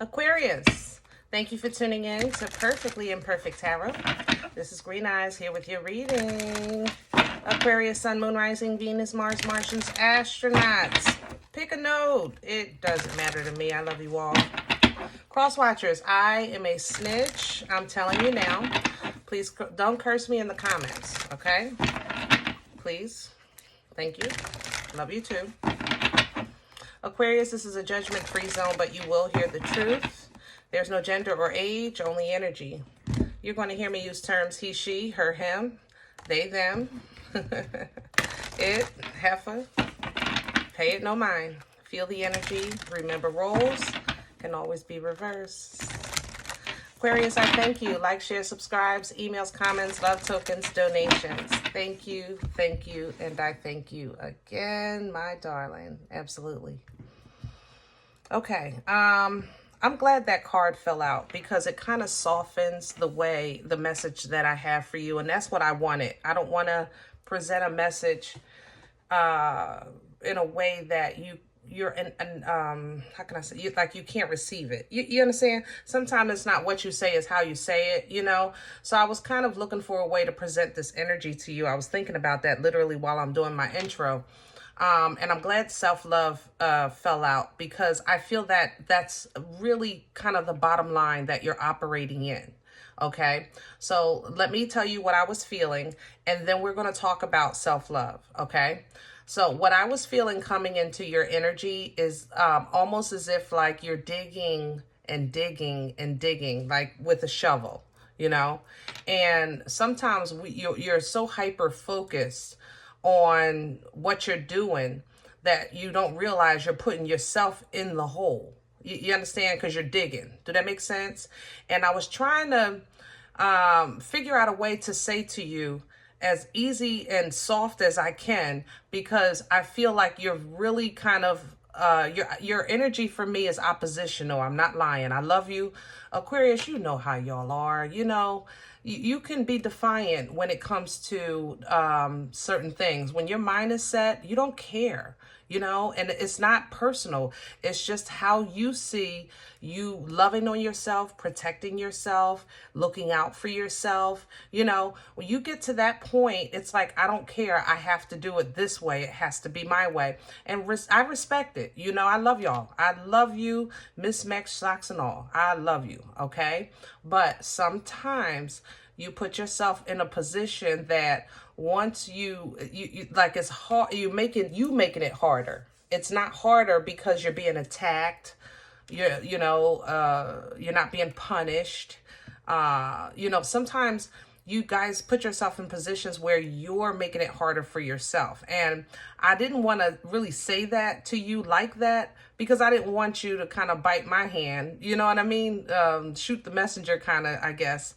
Aquarius, thank you for tuning in to Perfectly Imperfect Tarot. This is Green Eyes here with your reading. Aquarius, Sun, Moon, Rising, Venus, Mars, Martians, astronauts. Pick a node. It doesn't matter to me. I love you all. Cross watchers, I am a snitch. I'm telling you now. Please don't curse me in the comments, okay? Please. Thank you. Love you too. Aquarius, this is a judgment-free zone, but you will hear the truth. There's no gender or age, only energy. You're going to hear me use terms he, she, her, him, they, them, it, heifer. Pay it no mind. Feel the energy. Remember, roles can always be reversed. Aquarius, I thank you. Like, share, subscribes, emails, comments, love tokens, donations. Thank you, and I thank you again, my darling. Absolutely. Okay, I'm glad that card fell out because it kind of softens the message that I have for you, and that's what I wanted. I don't want to present a message in a way that you're in how can I say, like you can't receive it. You understand? Sometimes it's not what you say, it's how you say it, you know? So I was kind of looking for a way to present this energy to you. I was thinking about that literally while I'm doing my intro. And I'm glad self-love fell out because I feel that that's really kind of the bottom line that you're operating in. Okay, so let me tell you what I was feeling, and then we're going to talk about self-love. Okay, so what I was feeling coming into your energy is almost as if like you're digging and digging and digging, like with a shovel, you know. And sometimes you're so hyper focused on what you're doing that you don't realize you're putting yourself in the hole. You understand? Because you're digging. Do that make sense? And I was trying to figure out a way to say to you as easy and soft as I can, because I feel like you're really kind of, your energy for me is oppositional. I'm not lying. I love you. Aquarius, you know how y'all are, you know. You can be defiant when it comes to certain things. When your mind is set, you don't care, you know, and it's not personal. It's just how you see you loving on yourself, protecting yourself, looking out for yourself. You know, when you get to that point, it's like, I don't care. I have to do it this way. It has to be my way. And I respect it. You know, I love y'all. I love you, mismatched socks and all. I love you. Okay. But sometimes you put yourself in a position that once you like, it's hard, you making it harder. It's not harder because you're being attacked. You're not being punished. You know, sometimes you guys put yourself in positions where you're making it harder for yourself. And I didn't want to really say that to you like that because I didn't want you to kind of bite my hand. You know what I mean? Shoot the messenger kind of, I guess.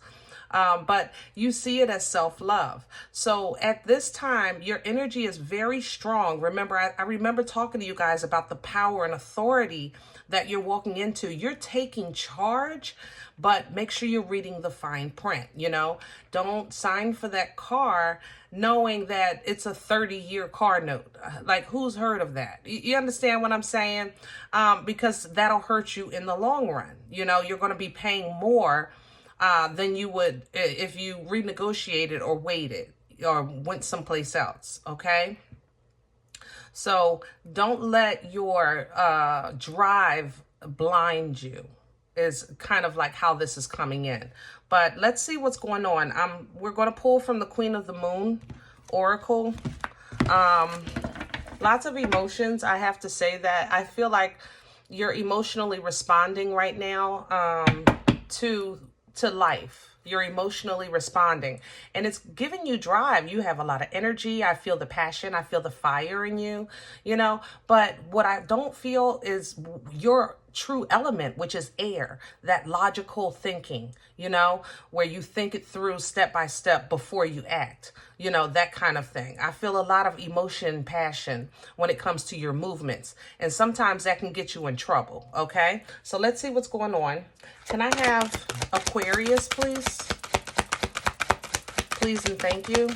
But you see it as self-love. So at this time, your energy is very strong. Remember, I remember talking to you guys about the power and authority that you're walking into. You're taking charge, but make sure you're reading the fine print, you know. Don't sign for that car knowing that it's a 30-year car note. Like, who's heard of that? You understand what I'm saying? Because that'll hurt you in the long run. You know, you're going to be paying more than you would if you renegotiated or waited or went someplace else, okay? So don't let your drive blind you is kind of like how this is coming in. But let's see what's going on. We're going to pull from the Queen of the Moon Oracle. Lots of emotions, I have to say that. I feel like you're emotionally responding right now to life. You're emotionally responding and it's giving you drive. You have a lot of energy. I feel the passion. I feel the fire in you, you know, but what I don't feel is your true element, which is air, that logical thinking, you know, where you think it through step by step before you act, you know, that kind of thing. I feel a lot of emotion, passion when it comes to your movements. And sometimes that can get you in trouble. Okay. So let's see what's going on. Can I have Aquarius, please? Please and thank you.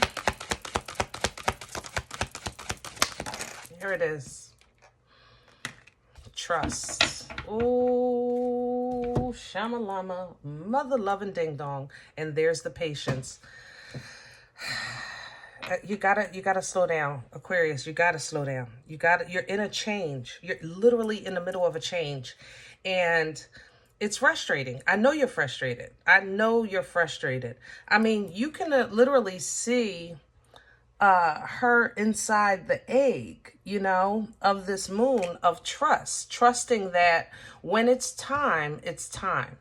Here it is. Trust. Ooh. Oh, shamalama, mother loving ding dong. And there's the patience. You gotta slow down, Aquarius. You gotta slow down. You're in a change. You're literally in the middle of a change. And it's frustrating. I know you're frustrated. I know you're frustrated. I mean, you can literally see her inside the egg, you know, of this moon of trust, trusting that when it's time, it's time.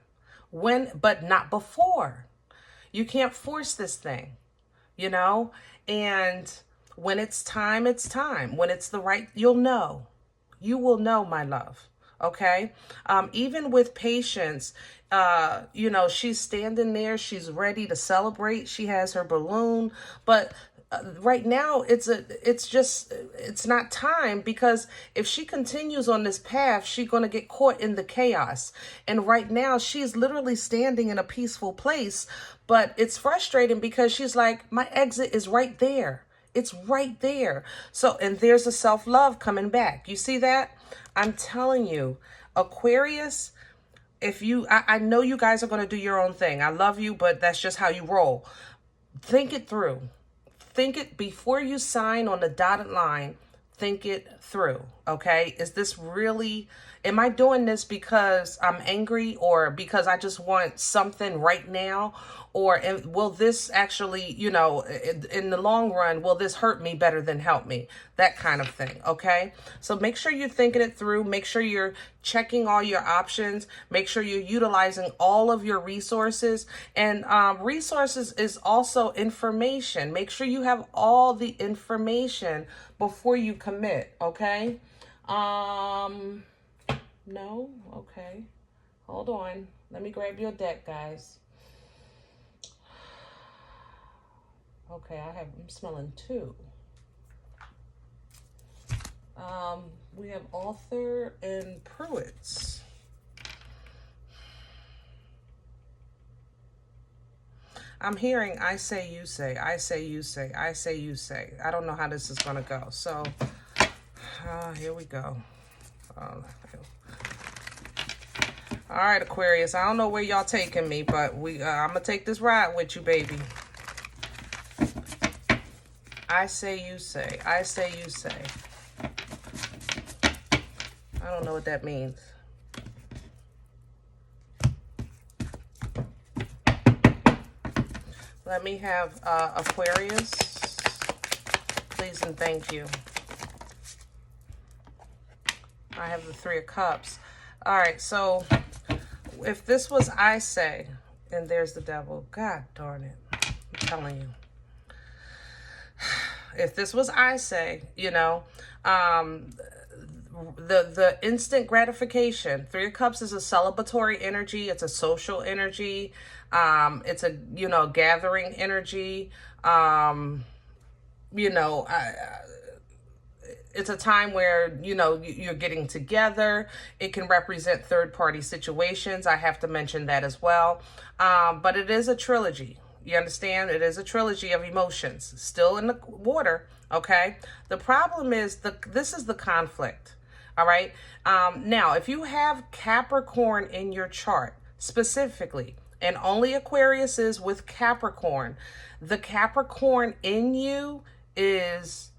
But not before. You can't force this thing, you know, and when it's time, it's time. When it's the right, you'll know. You will know, my love. Okay. Even with patience, you know, she's standing there. She's ready to celebrate. She has her balloon, but right now it's not time, because if she continues on this path, she's going to get caught in the chaos. And right now she's literally standing in a peaceful place, but it's frustrating because she's like, my exit is right there. It's right there. So, and there's a self-love coming back. You see that? I'm telling you, Aquarius, I know you guys are going to do your own thing. I love you, but that's just how you roll. Think it through. Think it before you sign on the dotted line. Think it through. Okay. Is this really, am I doing this because I'm angry, or because I just want something right now? Or will this actually, you know, in the long run, will this hurt me better than help me? That kind of thing. Okay. So make sure you're thinking it through. Make sure you're checking all your options. Make sure you're utilizing all of your resources. And resources is also information. Make sure you have all the information before you commit. Okay. No. Okay. Hold on. Let me grab your deck, guys. Okay, I'm smelling two. We have Author and Pruitt's. I'm hearing I say, you say, I say, you say, I say, you say. I don't know how this is going to go. So, here we go. All right, Aquarius. I don't know where y'all taking me, but I'm going to take this ride with you, baby. I say, you say. I say, you say. I don't know what that means. Let me have Aquarius. Please and thank you. I have the Three of Cups. All right, so if this was I say, and there's the devil. God darn it. I'm telling you. If this was I say, you know, the instant gratification. Three of Cups is a celebratory energy. It's a social energy. It's a, you know, gathering energy. You know, it's a time where, you know, you're getting together. It can represent third-party situations. I have to mention that as well. But it is a trilogy. You understand? It is a trilogy of emotions, still in the water, okay? The problem is, this is the conflict, all right? Now, if you have Capricorn in your chart, specifically, and only Aquarius is with Capricorn, the Capricorn in you is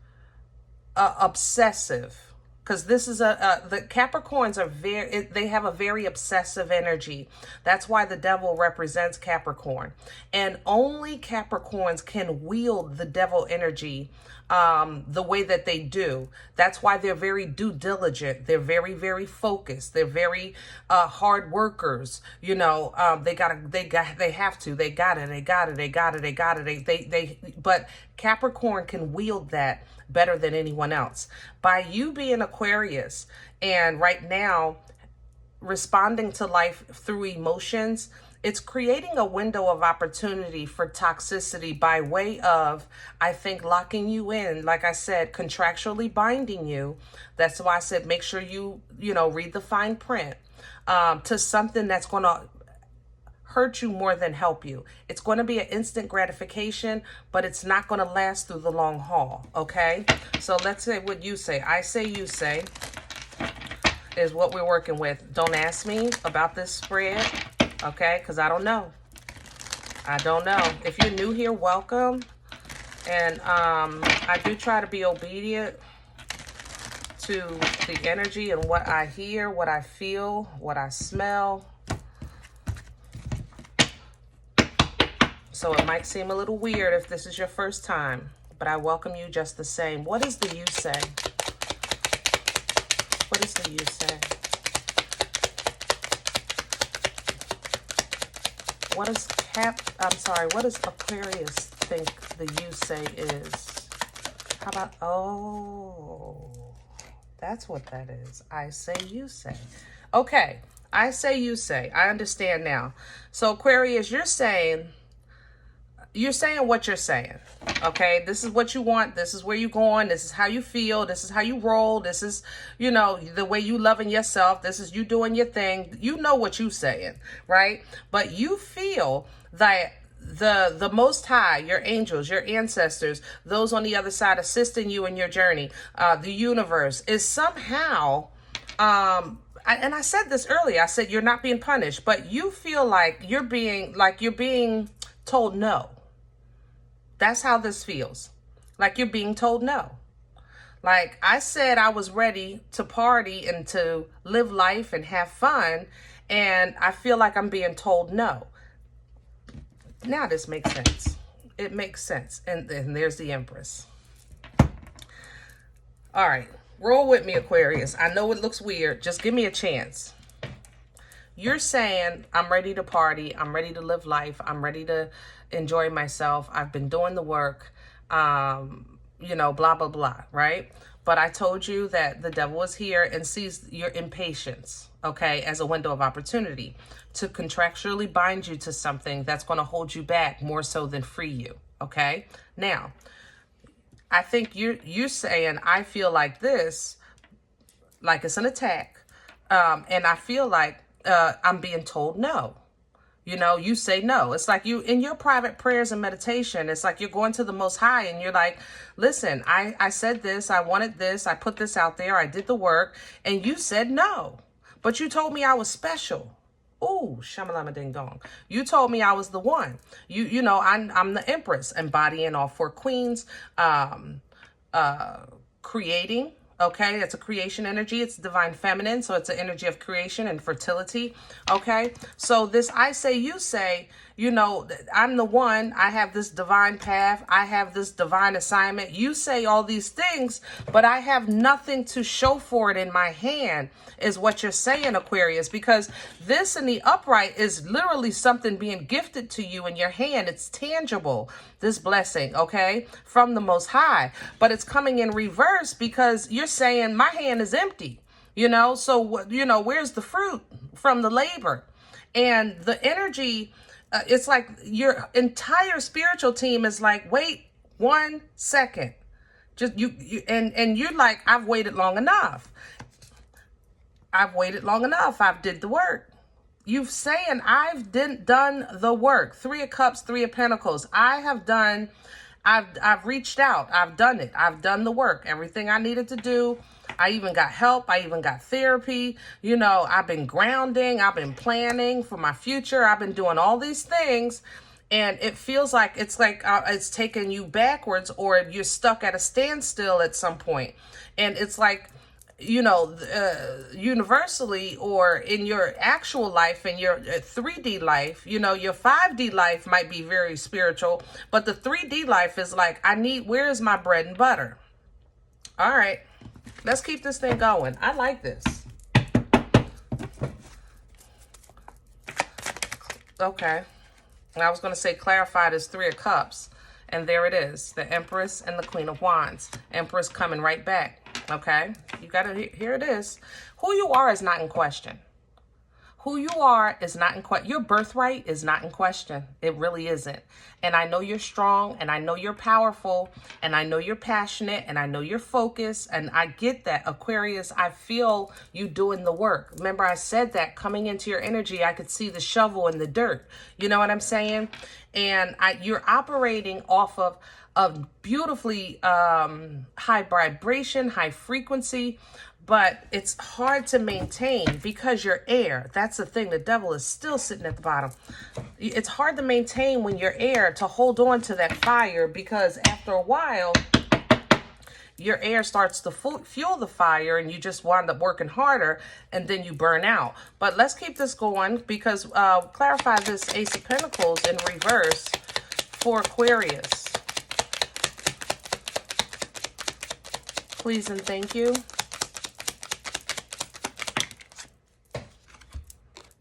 obsessive. Because this is the Capricorns are they have a very obsessive energy. That's why the devil represents Capricorn. And only Capricorns can wield the devil energy the way that they do. That's why they're very due diligent. They're very, very focused. They're very hard workers. You know, they but Capricorn can wield that better than anyone else. By you being Aquarius and right now responding to life through emotions, it's creating a window of opportunity for toxicity by way of, I think, locking you in, like I said, contractually binding you. That's why I said make sure you know, read the fine print, to something that's going to hurt you more than help you. It's going to be an instant gratification, but it's not going to last through the long haul, okay? So let's say what you say. I say, you say. is what we're working with. Don't ask me about this spread, okay? Because I don't know. I don't know. If you're new here, welcome. And I do try to be obedient to the energy and what I hear, what I feel, what I smell. So it might seem a little weird if this is your first time, but I welcome you just the same. What does the you say? What does the you say? What does what does Aquarius think the you say is? How about, oh, that's what that is. I say, you say. Okay, I say, you say. I understand now. So Aquarius, you're saying what you're saying, okay? This is what you want. This is where you're going. This is how you feel. This is how you roll. This is, you know, the way you loving yourself. This is you doing your thing. You know what you saying, right? But you feel that the Most High, your angels, your ancestors, those on the other side assisting you in your journey, the universe is somehow, and I said this earlier, I said you're not being punished, but you feel like you're being told no. That's how this feels. Like you're being told no. Like I said, I was ready to party and to live life and have fun, and I feel like I'm being told no. Now this makes sense. It makes sense. And there's the Empress. All right. Roll with me, Aquarius. I know it looks weird. Just give me a chance. You're saying, I'm ready to party. I'm ready to live life. I'm ready to enjoy myself. I've been doing the work. You know, blah, blah, blah, right? But I told you that the devil is here and sees your impatience, okay, as a window of opportunity to contractually bind you to something that's going to hold you back more so than free you, okay? Now, I think you're saying, I feel like this, like it's an attack, and I feel like I'm being told no. You know, you say no. It's like you, in your private prayers and meditation, it's like you're going to the Most High and you're like, listen, I said this, I wanted this, I put this out there, I did the work, and you said no. But you told me I was special. Ooh, shamalama ding dong. You told me I was the one. You know, I'm the Empress, embodying all four queens, creating. Okay, it's a creation energy. It's divine feminine, so it's an energy of creation and fertility. Okay, so this I say, you say, you know, I'm the one. I have this divine path. I have this divine assignment. You say all these things, but I have nothing to show for it in my hand, is what you're saying, Aquarius, because this in the upright is literally something being gifted to you in your hand. It's tangible, this blessing, okay, from the Most High, but it's coming in reverse because you're saying my hand is empty, you know, so, you know, where's the fruit from the labor? And the energy, it's like your entire spiritual team is like, wait 1 second, just you and you're like, I've waited long enough. I've waited long enough. I've did the work. You've saying I've done the work. 3 of Cups, 3 of Pentacles. I've reached out. I've done it. I've done the work. Everything I needed to do. I even got help. I even got therapy. You know, I've been grounding. I've been planning for my future. I've been doing all these things. And it feels like it's taking you backwards, or you're stuck at a standstill at some point. And it's like, you know, universally, or in your actual life, in your 3D life, you know, your 5D life might be very spiritual, but the 3D life is like, where's my bread and butter? All right, let's keep this thing going. I like this. Okay. And I was going to say clarified as 3 of Cups. And there it is. The Empress and the Queen of Wands. Empress coming right back. Okay, you gotta, here it is. Who you are is not in question. Who you are is not in question. Your birthright is not in question. It really isn't. And I know you're strong, and I know you're powerful, and I know you're passionate, and I know you're focused, and I get that, Aquarius. I feel you doing the work. Remember, I said that coming into your energy, I could see the shovel in the dirt. You know what I'm saying? And you're operating off of beautifully high vibration, high frequency, but it's hard to maintain because you're air. That's the thing. The devil is still sitting at the bottom. It's hard to maintain when you're air, to hold on to that fire, because after a while, your air starts to fuel the fire and you just wind up working harder and then you burn out. But let's keep this going, because clarify this Ace of Pentacles in reverse for Aquarius. Please and thank you.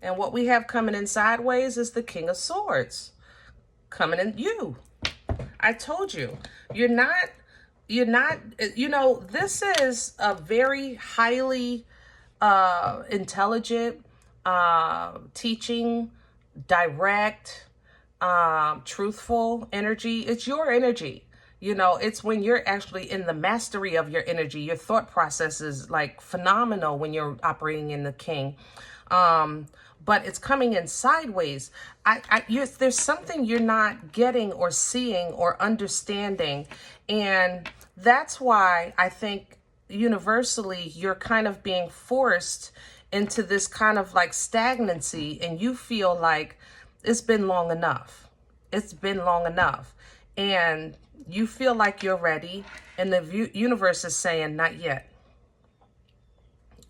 And what we have coming in sideways is the King of Swords. Coming in you. I told you. You're not, you know, this is a very highly intelligent, teaching, direct, truthful energy. It's your energy. You know, it's when you're actually in the mastery of your energy. Your thought process is like phenomenal when you're operating in the King. But it's coming in sideways. There's something you're not getting or seeing or understanding. And that's why I think universally you're kind of being forced into this kind of like stagnancy, and you feel like it's been long enough. It's been long enough. And you feel like you're ready, and the universe is saying, not yet.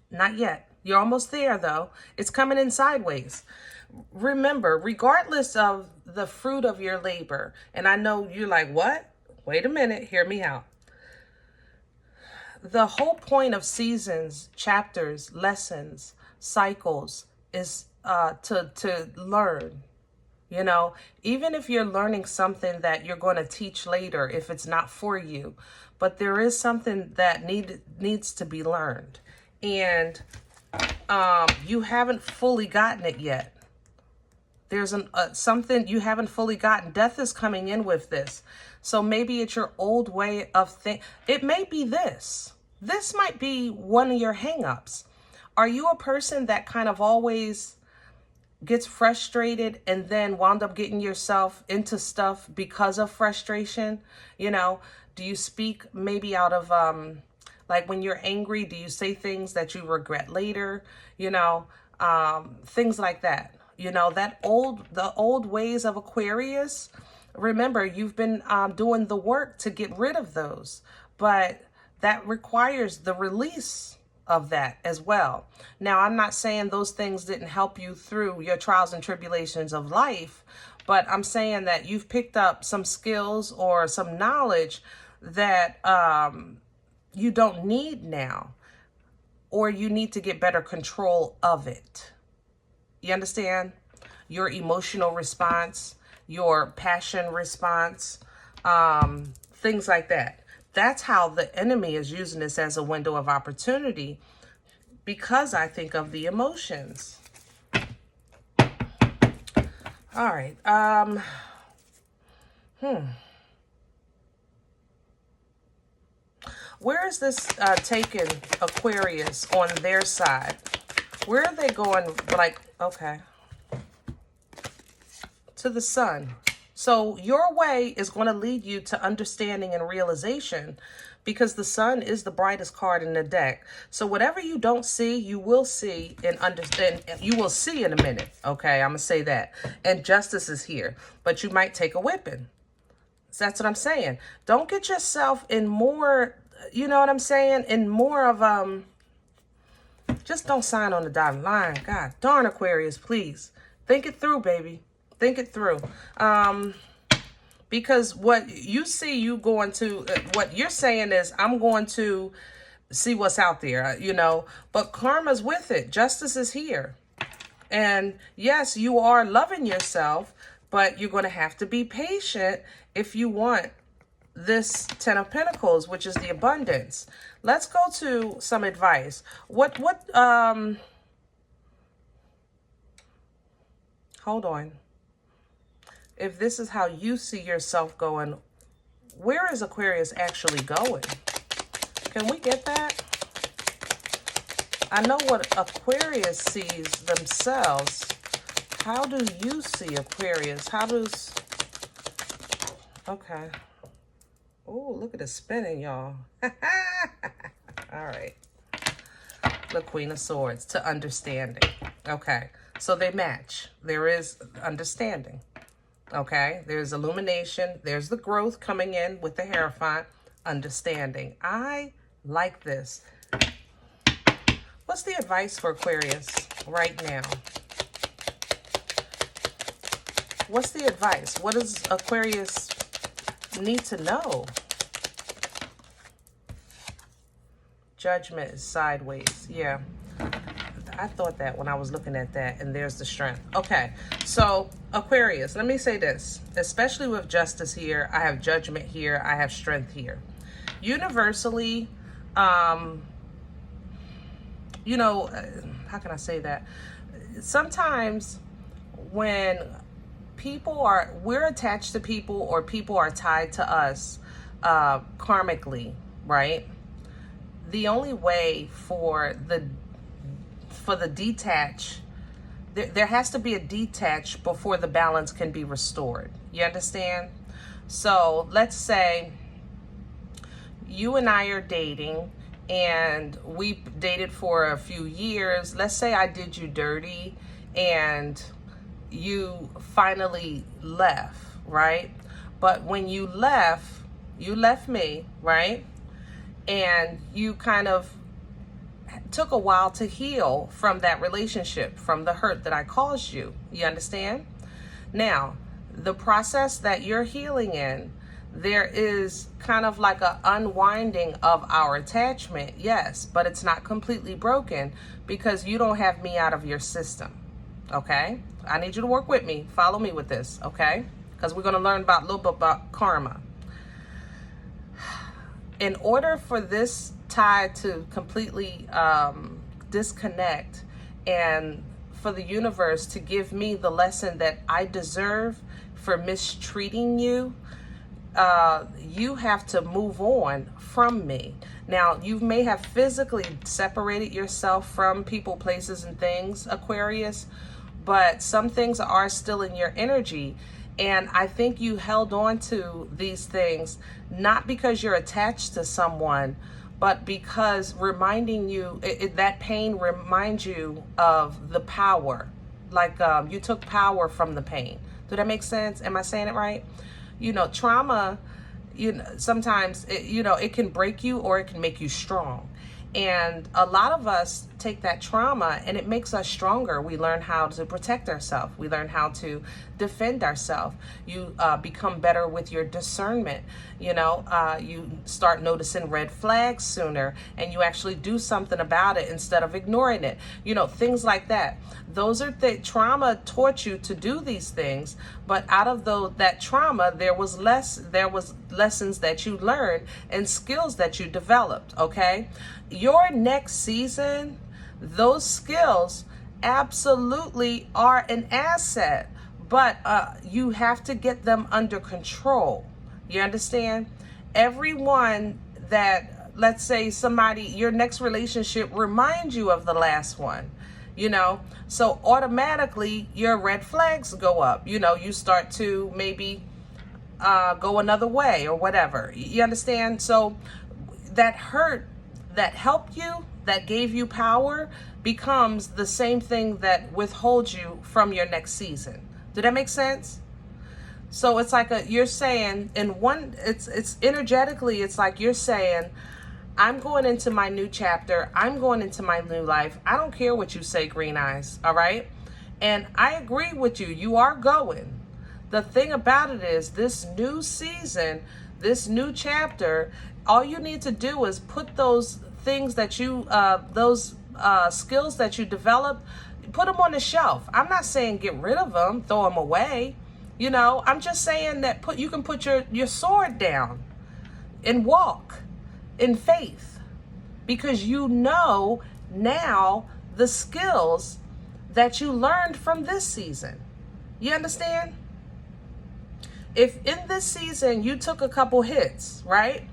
Not yet. You're almost there, though. It's coming in sideways. Remember, regardless of the fruit of your labor, and I know you're like, what? Wait a minute. Hear me out. The whole point of seasons, chapters, lessons, cycles is to learn. You know, even if you're learning something that you're going to teach later, if it's not for you, but there is something that needs to be learned, and you haven't fully gotten it yet. There's something you haven't fully gotten. Death is coming in with this. So maybe it's your old way of thinking. It may be this. This might be one of your hangups. Are you a person that kind of always gets frustrated and then wound up getting yourself into stuff because of frustration? You know, do you speak maybe out of, like when you're angry, do you say things that you regret later? You know, things like that. You know, the old ways of Aquarius. Remember, you've been doing the work to get rid of those, but that requires the release of that as well. Now, I'm not saying those things didn't help you through your trials and tribulations of life, but I'm saying that you've picked up some skills or some knowledge that you don't need now, or you need to get better control of it. You understand? Your emotional response, your passion response, things like that. That's how the enemy is using this as a window of opportunity, because I think of the emotions. All right. Where is this taking Aquarius on their side? Where are they going? Like, okay. To the Sun. So your way is going to lead you to understanding and realization, because the Sun is the brightest card in the deck. So whatever you don't see, you will see and understand. You will see in a minute. Okay, I'm going to say that. And justice is here. But you might take a whipping. So that's what I'm saying. Don't get yourself in more, you know what I'm saying? In more of, just don't sign on the dotted line. God darn, Aquarius, please. Think it through, baby. Think it through. Because what you see, you going to, what you're saying is, I'm going to see what's out there, you know, but karma's with it. Justice is here. And yes, you are loving yourself, but you're going to have to be patient if you want this Ten of Pentacles, which is the abundance. Let's go to some advice. Hold on. If this is how you see yourself going, where is Aquarius actually going? Can we get that? I know what Aquarius sees themselves. How do you see Aquarius? Okay. Oh, look at it spinning, y'all. All right. the Queen of Swords, to understanding. Okay, so they match. There is understanding. Okay, there's illumination. There's the growth coming in with the Hierophant. Understanding. I like this. What's the advice for Aquarius right now? What's the advice? What does Aquarius need to know? Judgment is sideways. Yeah. I thought that when I was looking at that, and there's the Strength. Okay, so Aquarius, let me say this, especially with Justice here, I have Judgment here, I have Strength here. Universally, you know, how can I say that? Sometimes when we're attached to people, or people are tied to us karmically, right? The only way for the detach, there has to be a detach before the balance can be restored. You understand? So let's say you and I are dating, and we dated for a few years. Let's say I did you dirty and you finally left, right? But when you left me, right? And you kind of took a while to heal from that relationship, from the hurt that I caused you. You understand? Now, the process that you're healing in, there is kind of like an unwinding of our attachment, yes, but it's not completely broken because you don't have me out of your system, okay? I need you to work with me. Follow me with this, okay? Because we're going to learn a little bit about karma. In order for this tie to completely disconnect, and for the universe to give me the lesson that I deserve for mistreating you, you have to move on from me. Now, you may have physically separated yourself from people, places, and things, Aquarius, but some things are still in your energy. And I think you held on to these things, not because you're attached to someone, but because reminding you, that pain reminds you of the power. Like you took power from the pain. Does that make sense? Am I saying it right? You know, trauma, you know, sometimes, it can break you or it can make you strong. And a lot of us take that trauma and it makes us stronger. We learn how to protect ourselves. We learn how to defend ourselves. You become better with your discernment. You start noticing red flags sooner, and you actually do something about it instead of ignoring it. Things like that. Those are trauma taught you to do these things, but out of that trauma, there was lessons that you learned and skills that you developed, okay? Your next season, those skills absolutely are an asset, but you have to get them under control. You understand? Everyone that, let's say your next relationship reminds you of the last one, so automatically your red flags go up. You start to maybe go another way or whatever. You understand? So that hurt that helped you, that gave you power, becomes the same thing that withholds you from your next season. Did that make sense? So it's like you're saying it's energetically, it's like you're saying, I'm going into my new chapter. I'm going into my new life. I don't care what you say, Green Eyes. All right. And I agree with you. You are going. The thing about it is, this new season, this new chapter, all you need to do is put those things that you, skills that you developed, put them on the shelf. I'm not saying get rid of them, throw them away. I'm just saying that you can put your sword down and walk in faith, because now the skills that you learned from this season. You understand? If in this season you took a couple hits, right?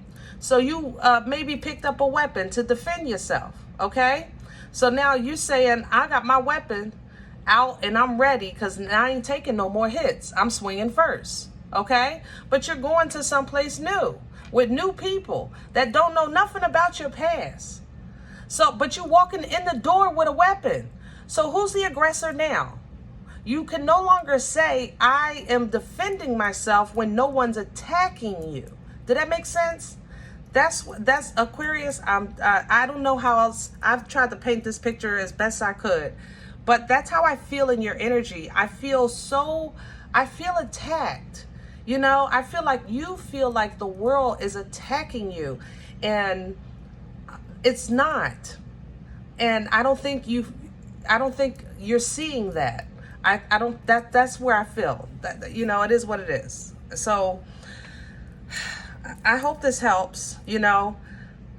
So you maybe picked up a weapon to defend yourself, okay? So now you're saying, I got my weapon out and I'm ready because I ain't taking no more hits. I'm swinging first, okay? But you're going to someplace new with new people that don't know nothing about your past. So, but you're walking in the door with a weapon. So who's the aggressor now? You can no longer say, I am defending myself when no one's attacking you. Did that make sense? That's Aquarius. I don't know how else. I've tried to paint this picture as best I could, but that's how I feel in your energy. I feel attacked. You know, I feel like you feel like the world is attacking you, and it's not. And I don't think you're seeing that. I don't, that's where I feel that, you know, it is what it is. So I hope this helps, you know.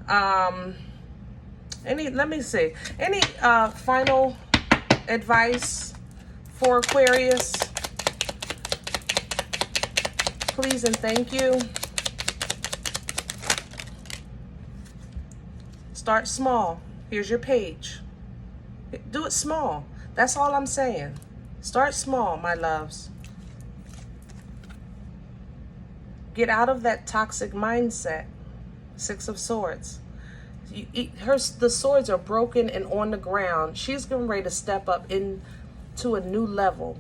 Let me see. Any final advice for Aquarius? Please and thank you. Start small. Here's your page. Do it small. That's all I'm saying. Start small, my loves. Get out of that toxic mindset. Six of Swords. The swords are broken and on the ground. She's getting ready to step up into a new level,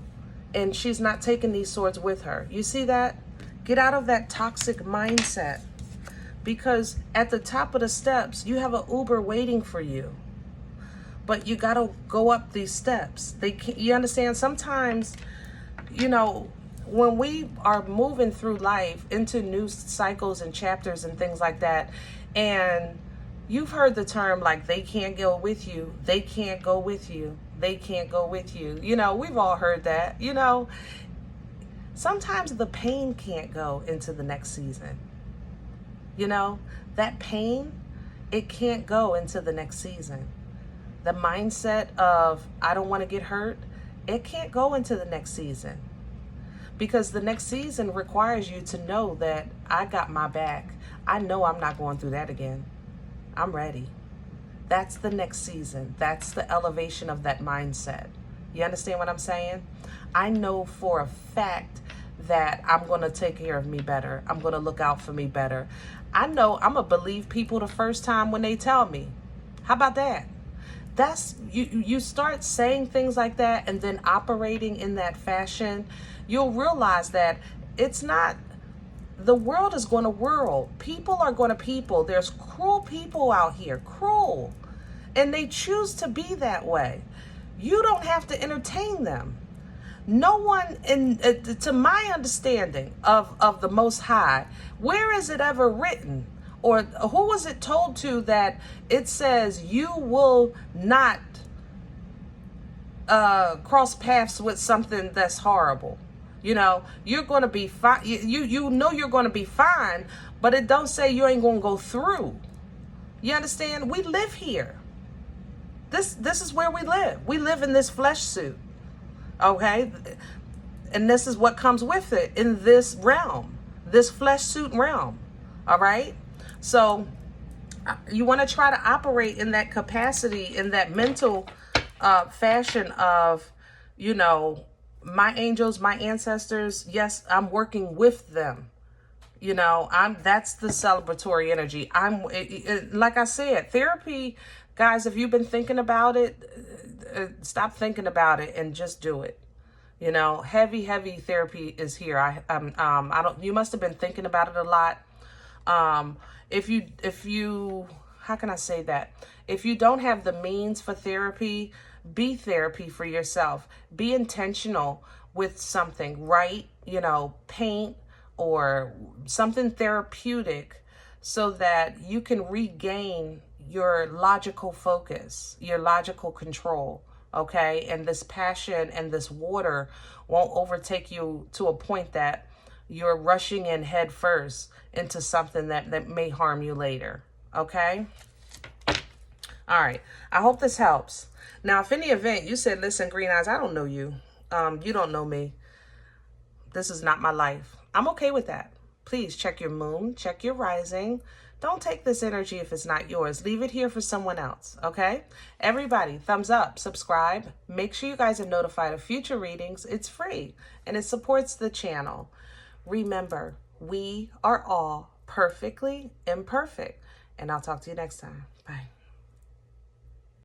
and she's not taking these swords with her. You see that? Get out of that toxic mindset, because at the top of the steps, you have an Uber waiting for you. But you got to go up these steps. You understand? Sometimes, you know, when we are moving through life into new cycles and chapters and things like that, and you've heard the term like, they can't go with you, they can't go with you, they can't go with you. You know, we've all heard that. You know, sometimes the pain can't go into the next season. You know, that pain, it can't go into the next season. The mindset of, I don't want to get hurt, it can't go into the next season. Because the next season requires you to know that I got my back. I know I'm not going through that again. I'm ready. That's the next season. That's the elevation of that mindset. You understand what I'm saying? I know for a fact that I'm going to take care of me better. I'm going to look out for me better. I know I'm going to believe people the first time when they tell me. How about that? That's you start saying things like that and then operating in that fashion, you'll realize that it's not, the world is going to whirl. People are going to people. There's cruel people out here, cruel. And they choose to be that way. You don't have to entertain them. No one, to my understanding of the Most High, where is it ever written? Or who was it told to that it says you will not cross paths with something that's horrible? You know, you're going to be fine. You know you're going to be fine, but it don't say you ain't going to go through. You understand? We live here. This is where we live. We live in this flesh suit. Okay? And this is what comes with it in this realm, this flesh suit realm. All right? So you want to try to operate in that capacity, in that mental fashion of, you know, my angels, my ancestors, yes, I'm working with them. You know, that's the celebratory energy. Like I said, therapy, guys, if you've been thinking about it, stop thinking about it and just do it. You know, heavy therapy is here. You must have been thinking about it a lot. If you, how can I say that? If you don't have the means for therapy, be therapy for yourself. Be intentional with something, write, you know, paint or something therapeutic so that you can regain your logical focus, your logical control, okay? And this passion and this water won't overtake you to a point that you're rushing in head first into something that may harm you later, okay? All right, I hope this helps. Now, if in the event you said, listen, Green Eyes, I don't know you. You don't know me. This is not my life. I'm okay with that. Please check your moon, check your rising. Don't take this energy if it's not yours. Leave it here for someone else, okay? Everybody, thumbs up, subscribe. Make sure you guys are notified of future readings. It's free, and it supports the channel. Remember, we are all perfectly imperfect. And I'll talk to you next time. Bye.